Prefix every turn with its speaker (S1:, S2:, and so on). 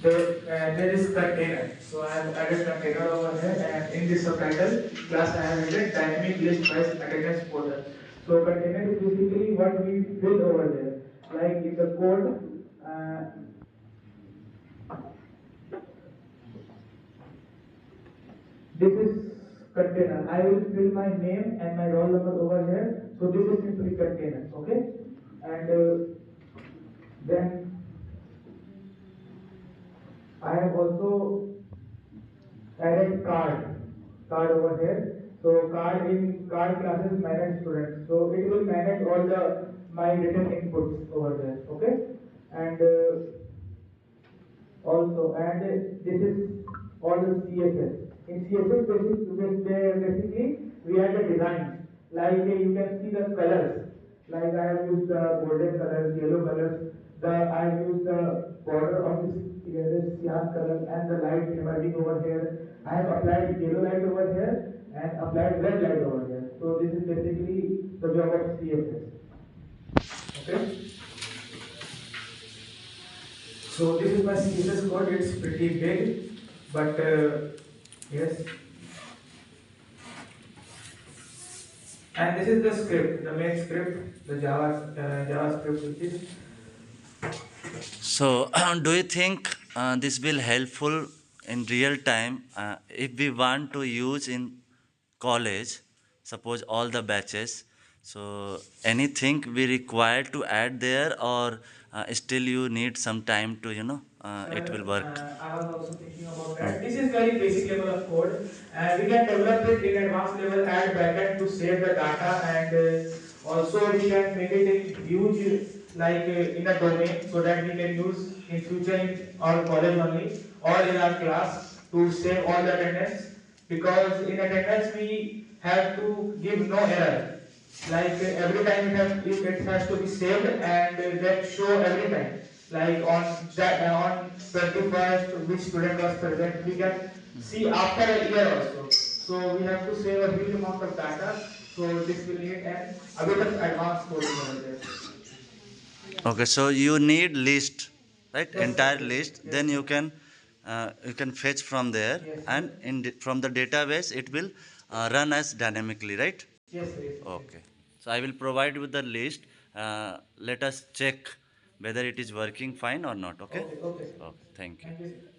S1: There is container. So I have added container over here, and in this subtitle class I have written dynamic list price attendance portal. So container is basically what we build over there. Like in the code, this is container. I will fill my name and my roll number over here. So this is simply container. Okay, and then I have also added card over here. So card in card classes manage students. So it will manage all the my written inputs over there. Okay, and also and this is all the CSS. In CSS basically we add the designs. Like you can see the colors. Like I have used the golden colors, yellow colors. I have used the border of this cyan color and the light emerging over here. I have applied yellow light over here and applied red light over here. So this is basically the job of CSS. Okay. So this is my CSS code. It's pretty big, but yes. And this is the script, the main script, the JavaScript, which is.
S2: So, do you think this will helpful in real time if we want to use in college, suppose all the batches? So, anything we require to add there, or still you need some time to it will work?
S1: I was also thinking about that. This is very basic level of code. We can develop it in advanced level, add backend to save the data, and also we can make it in huge, like in a domain, so that we can use in future in our college only or in our class to save all the attendance. Because in attendance we have to give no error. Like every time it has to be saved and then show every time. Like on 21st, which student was present, we can see after a year also. So we have to save a huge amount of data. So this will need a bit of advanced coding over there.
S2: Okay, so you need list, right?
S1: Yes,
S2: Entire
S1: sir.
S2: list.
S1: Yes,
S2: Then
S1: sir.
S2: you can fetch from there,
S1: Yes,
S2: and
S1: sir.
S2: from the database it will run as dynamically, right?
S1: Yes, sir. Yes, sir.
S2: Okay. So I will provide with the list. Let us check whether it is working fine or not. Okay.
S1: Okay, okay.
S2: Okay. Thank you.
S1: Thank you.